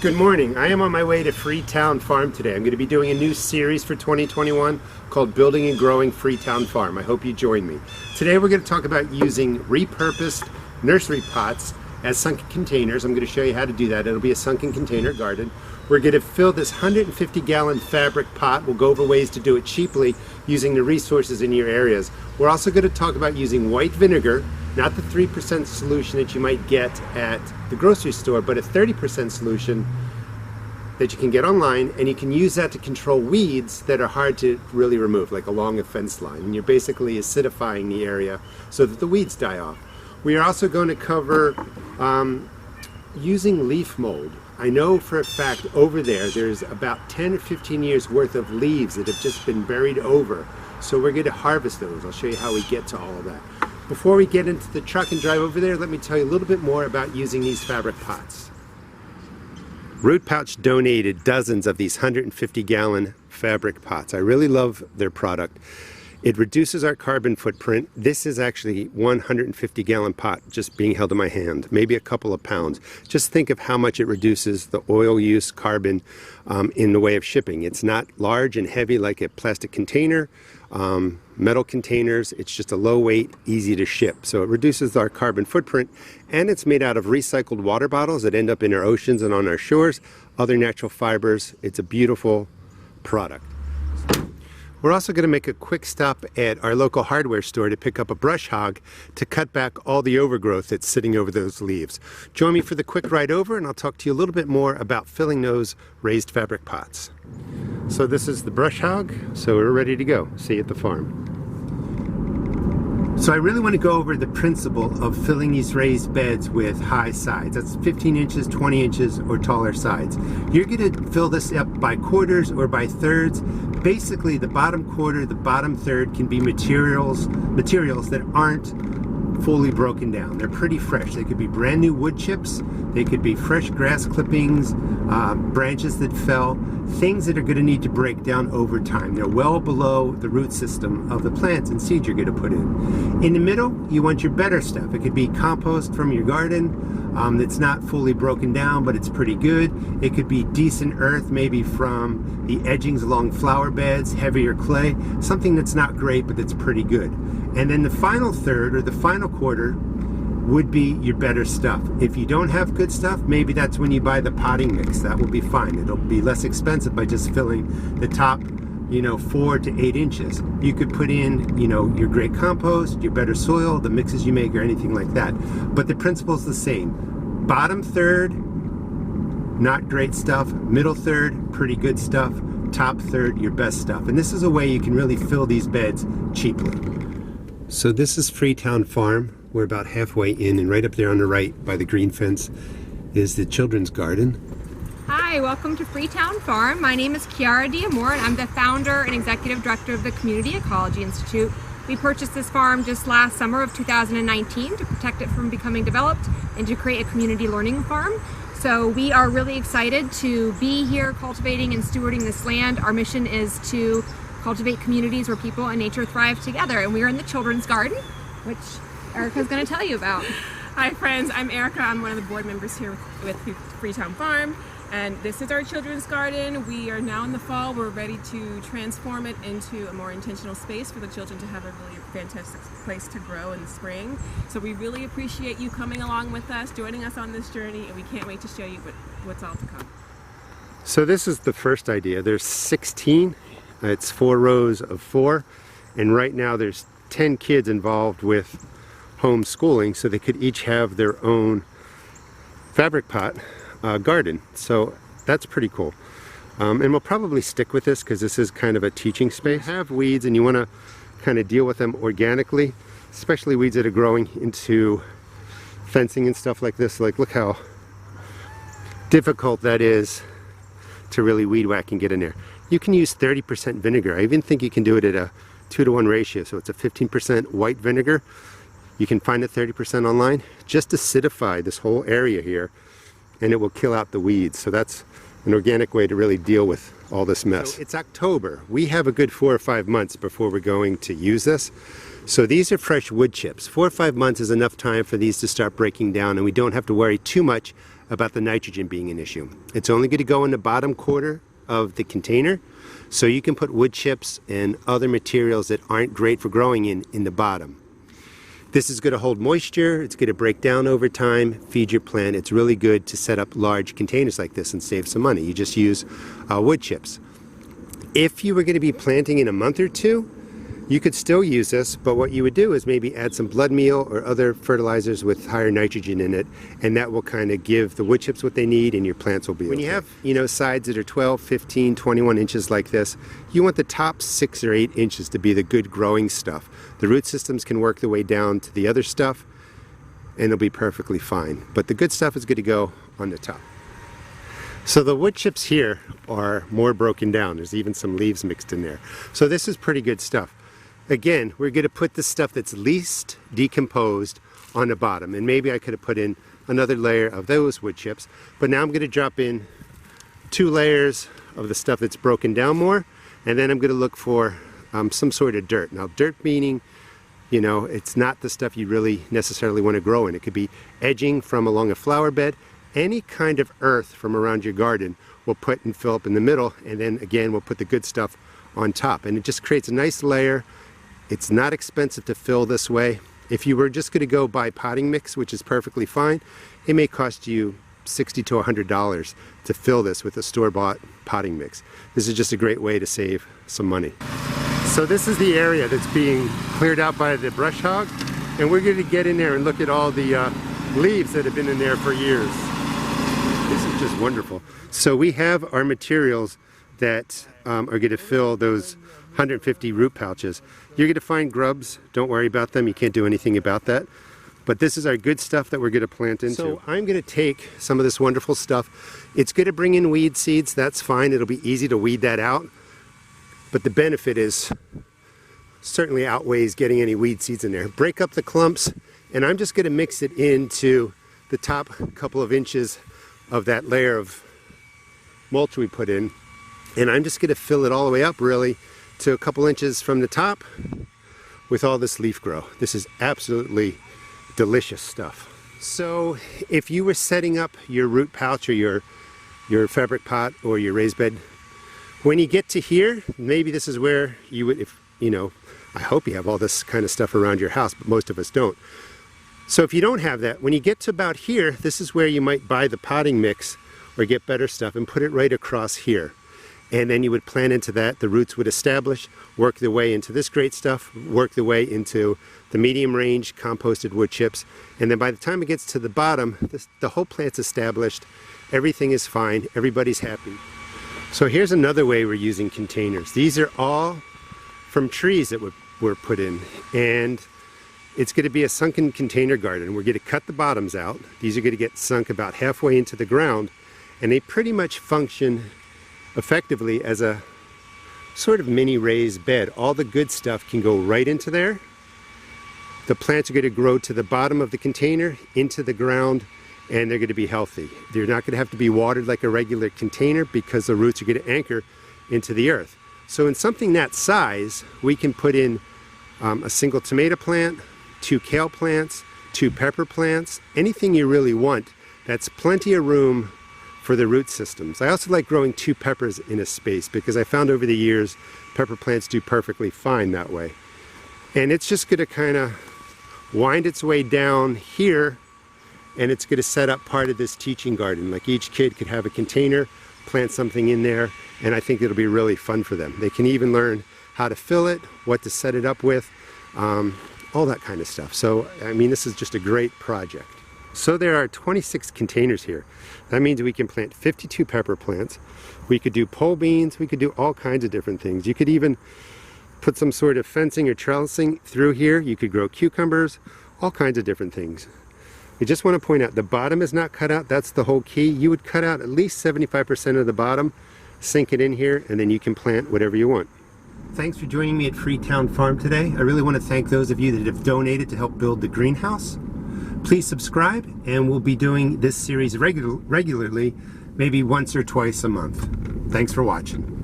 Good morning. I am on my way to FreeTown Farm today. I'm going to be doing a new series for 2021 called Building and Growing FreeTown Farm. I hope you join me. Today we're going to talk about using repurposed nursery pots as sunken containers. I'm going to show you how to do that. It'll be a sunken container garden. We're going to fill this 150-gallon fabric pot. We'll go over ways to do it cheaply using the resources in your areas. We're also going to talk about using white vinegar, not the 3% solution that you might get at the grocery store, but a 30% solution that you can get online, and you can use that to control weeds that are hard to really remove, like along a fence line. And you're basically acidifying the area so that the weeds die off. We are also going to cover using leaf mold. I know for a fact over there's about 10 or 15 years worth of leaves that have just been buried over. So we're going to harvest those. I'll show you how we get to all of that. Before we get into the truck and drive over there, let me tell you a little bit more about using these fabric pots. Root Pouch donated dozens of these 150-gallon fabric pots. I really love their product. It reduces our carbon footprint. This is actually 150-gallon pot just being held in my hand, maybe a couple of pounds. Just think of how much it reduces the oil use, carbon in the way of shipping. It's not large and heavy like a plastic container, metal containers. It's just a low weight, easy to ship. So it reduces our carbon footprint, and it's made out of recycled water bottles that end up in our oceans and on our shores, other natural fibers. It's a beautiful product. We're also going to make a quick stop at our local hardware store to pick up a brush hog to cut back all the overgrowth that's sitting over those leaves. Join me for the quick ride over, and I'll talk to you a little bit more about filling those raised fabric pots. So this is the brush hog, so we're ready to go. See you at the farm. So I really want to go over the principle of filling these raised beds with high sides. That's 15 inches, 20 inches, or taller sides. You're going to fill this up by quarters or by thirds. Basically, the bottom quarter, the bottom third can be materials that aren't fully broken down. They're pretty fresh. They could be brand new wood chips. They could be fresh grass clippings, branches that fell, things that are going to need to break down over time. They're well below the root system of the plants and seeds you're going to put in. In the middle, you want your better stuff. It could be compost from your garden that's not fully broken down, but it's pretty good. It could be decent earth, maybe from the edgings along flower beds, heavier clay, something that's not great, but that's pretty good. And then the final third or the final quarter would be your better stuff. If you don't have good stuff, maybe that's when you buy the potting mix. That will be fine. It'll be less expensive by just filling the top 4 to 8 inches. You could put in your great compost, your better soil, the mixes you make, or anything like that. But the principle is the same. Bottom third, not great stuff. Middle third, pretty good stuff. Top third, your best stuff. And this is a way you can really fill these beds cheaply. So this is FreeTown Farm. We're about halfway in, and right up there on the right by the green fence is the children's garden. Hi, welcome to FreeTown Farm. My name is Chiara D'Amore, and I'm the founder and executive director of the Community Ecology Institute. We purchased this farm just last summer of 2019 to protect it from becoming developed and to create a community learning farm. So we are really excited to be here cultivating and stewarding this land. Our mission is to cultivate communities where people and nature thrive together, and we are in the children's garden, which Erica's going to tell you about. Hi friends, I'm Erica. I'm one of the board members here with FreeTown Farm, and this is our children's garden. We are now in the fall. We're ready to transform it into a more intentional space for the children to have a really fantastic place to grow in the spring. So we really appreciate you coming along with us, joining us on this journey, and we can't wait to show you what's all to come. So this is the first idea. There's 16. It's 4 rows of 4, and right now there's 10 kids involved with homeschooling, so they could each have their own fabric pot garden. So that's pretty cool. And we'll probably stick with this because this is kind of a teaching space. You have weeds and you want to kind of deal with them organically, especially weeds that are growing into fencing and stuff like this. Like, look how difficult that is to really weed whack and get in there. You can use 30% vinegar. I even think you can do it at a 2-to-1 ratio. So it's a 15% white vinegar. You can find it 30% online. Just acidify this whole area here, and it will kill out the weeds. So that's an organic way to really deal with all this mess. So it's October. We have a good 4 or 5 months before we're going to use this. So these are fresh wood chips. 4 or 5 months is enough time for these to start breaking down, and we don't have to worry too much about the nitrogen being an issue. It's only going to go in the bottom quarter of the container, so you can put wood chips and other materials that aren't great for growing in the bottom. This is going to hold moisture, it's going to break down over time, feed your plant. It's really good to set up large containers like this and save some money. You just use wood chips. If you were going to be planting in a month or two, you could still use this, but what you would do is maybe add some blood meal or other fertilizers with higher nitrogen in it, and that will kind of give the wood chips what they need, and your plants will be okay. When you have, sides that are 12, 15, 21 inches like this, you want the top 6 or 8 inches to be the good growing stuff. The root systems can work their way down to the other stuff, and it'll be perfectly fine. But the good stuff is good to go on the top. So the wood chips here are more broken down. There's even some leaves mixed in there. So this is pretty good stuff. Again, we're going to put the stuff that's least decomposed on the bottom, and maybe I could have put in another layer of those wood chips, but now I'm going to drop in 2 layers of the stuff that's broken down more, and then I'm going to look for some sort of dirt. Now dirt meaning, it's not the stuff you really necessarily want to grow in. It could be edging from along a flower bed. Any kind of earth from around your garden we'll put and fill up in the middle, and then again we'll put the good stuff on top, and it just creates a nice layer. It's not expensive to fill this way. If you were just going to go buy potting mix, which is perfectly fine, it may cost you $60 to $100 to fill this with a store-bought potting mix. This is just a great way to save some money. So this is the area that's being cleared out by the brush hog, and we're going to get in there and look at all the leaves that have been in there for years. This is just wonderful. So we have our materials that are going to fill those 150 root pouches. You're going to find grubs. Don't worry about them. You can't do anything about that. But this is our good stuff that we're going to plant into. So I'm going to take some of this wonderful stuff. It's going to bring in weed seeds. That's fine. It'll be easy to weed that out. But the benefit is certainly outweighs getting any weed seeds in there. Break up the clumps, and I'm just going to mix it into the top couple of inches of that layer of mulch we put in. And I'm just going to fill it all the way up really to a couple inches from the top with all this leaf grow. This is absolutely delicious stuff. So if you were setting up your root pouch or your fabric pot or your raised bed, when you get to here, maybe this is where you would, I hope you have all this kind of stuff around your house, but most of us don't. So if you don't have that, when you get to about here, this is where you might buy the potting mix or get better stuff and put it right across here. And then you would plant into that. The roots would establish, work their way into this great stuff, work their way into the medium range composted wood chips. And then by the time it gets to the bottom, the whole plant's established. Everything is fine. Everybody's happy. So here's another way we're using containers. These are all from trees that were put in. And it's going to be a sunken container garden. We're going to cut the bottoms out. These are going to get sunk about halfway into the ground. And they pretty much function effectively as a sort of mini raised bed. All the good stuff can go right into there. The plants are going to grow to the bottom of the container, into the ground, and they're going to be healthy. They're not going to have to be watered like a regular container because the roots are going to anchor into the earth. So in something that size, we can put in a single tomato plant, 2 kale plants, 2 pepper plants, anything you really want. That's plenty of room for the root systems. I also like growing 2 peppers in a space because I found over the years pepper plants do perfectly fine that way. And it's just going to kind of wind its way down here, and it's going to set up part of this teaching garden. Like each kid could have a container, plant something in there, and I think it'll be really fun for them. They can even learn how to fill it, what to set it up with, all that kind of stuff. So I mean, this is just a great project. So there are 26 containers here. That means we can plant 52 pepper plants. We could do pole beans. We could do all kinds of different things. You could even put some sort of fencing or trellising through here. You could grow cucumbers, all kinds of different things. I just want to point out the bottom is not cut out. That's the whole key. You would cut out at least 75% of the bottom, sink it in here, and then you can plant whatever you want. Thanks for joining me at FreeTown Farm today. I really want to thank those of you that have donated to help build the greenhouse. Please subscribe, and we'll be doing this series regularly, maybe once or twice a month. Thanks for watching.